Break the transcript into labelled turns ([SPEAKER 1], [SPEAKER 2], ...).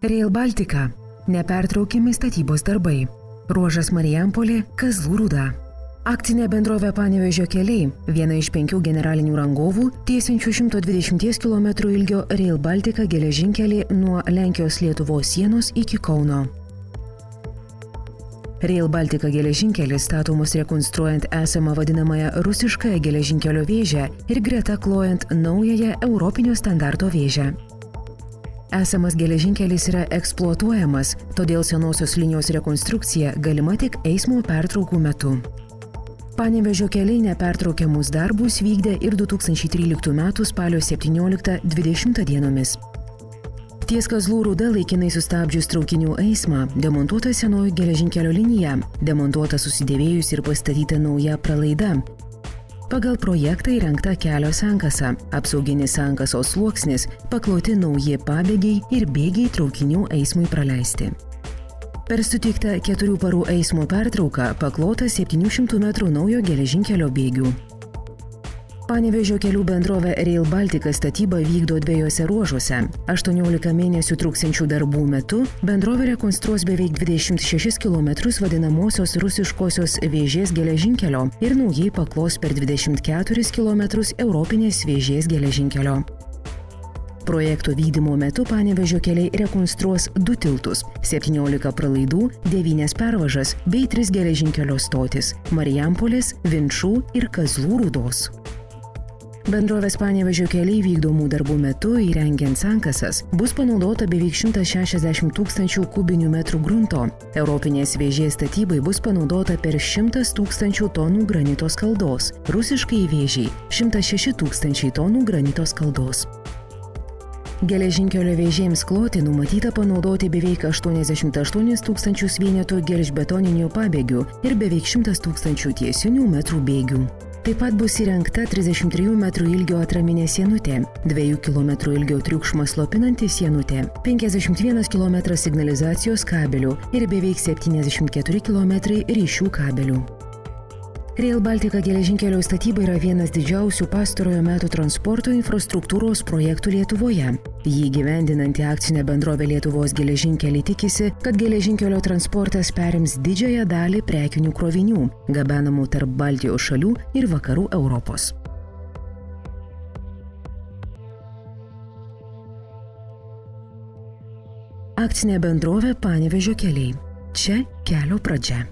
[SPEAKER 1] Rail Baltica – nepertraukiami statybos darbai. Ruožas Marijampolė – Kazlų Rūda. Akcinė bendrovė Panevėžio keliai – viena iš 5 generalinių rangovų, tiesiančių 120 km ilgio Rail Baltica geležinkelį nuo Lenkijos-Lietuvos sienos iki Kauno. Rail Baltica geležinkelis statomas rekonstruojant esamą vadinamąją rusiškąją geležinkelio vėžę ir greta klojant naująją europinio standarto vėžę. Esamas geležinkelis yra eksploatuojamas, todėl senosios linijos rekonstrukcija galima tik eismo pertraukų metu. Panevėžio keliai nepertraukiamus darbus vykdė ir 2013 m. spalio 17–20 dienomis. Ties Kazlų Rūda laikinai sustabdžius traukinių eismą, demontuota senoji geležinkelio linija, demontuota susidėvėjus ir pastatyta nauja pralaida. Pagal projektą įrengta kelio sankasa, apsauginis sankasos sluoksnis, pakloti nauji pabėgiai ir bėgiai traukinių eismui praleisti. Per sutiktą 4 parų eismo pertrauką paklota 700 metrų naujo geležinkelio bėgių. Panevėžio kelių bendrovė Rail Baltica statybą vykdo 2 ruožuose. 18 mėnesių truksiančių darbų metu bendrovė rekonstruos beveik 26 km vadinamosios rusiškosios vėžės geležinkelio ir naujai paklos per 24 km europinės vėžės geležinkelio. Projekto vykdymo metu Panevėžio keliai rekonstruos 2 tiltus, 17 pralaidų, 9 pervažas bei 3 geležinkelio stotis – Marijampolės, Vinčų ir Kazlų Rūdos. Bendrovės Panevėžio keliai vykdomų darbų metu įrengiant sankasas bus panaudota beveik 160 000 kubinių metrų grunto. Europinės vėžės statybai bus panaudota per 100 000 tonų granito skaldos, rusiškai vėžiai 106 000 tonų granito skaldos. Geležinkelio vėžėms kloti numatyta panaudoti beveik 88 000 vienetų gelžbetoninių pabėgių ir beveik 100 000 tiesinių metrų bėgių. Taip pat bus įrengta 33 metrų ilgio atraminė sienutė, 2 km ilgio triukšmą slopinanti sienutė, 51 km signalizacijos kabelių ir beveik 74 km ryšių kabelių. Rail Baltica geležinkelio statyba yra vienas didžiausių pastarojo metų transporto infrastruktūros projektų Lietuvoje. Jį įgyvendinanti akcinė bendrovė Lietuvos geležinkeliai tikisi, kad geležinkelio transportas perims didžiąją dalį prekinių krovinių, gabenamų tarp Baltijos šalių ir vakarų Europos. Akcinė bendrovė Panevėžio keliai. Čia kelio pradžia.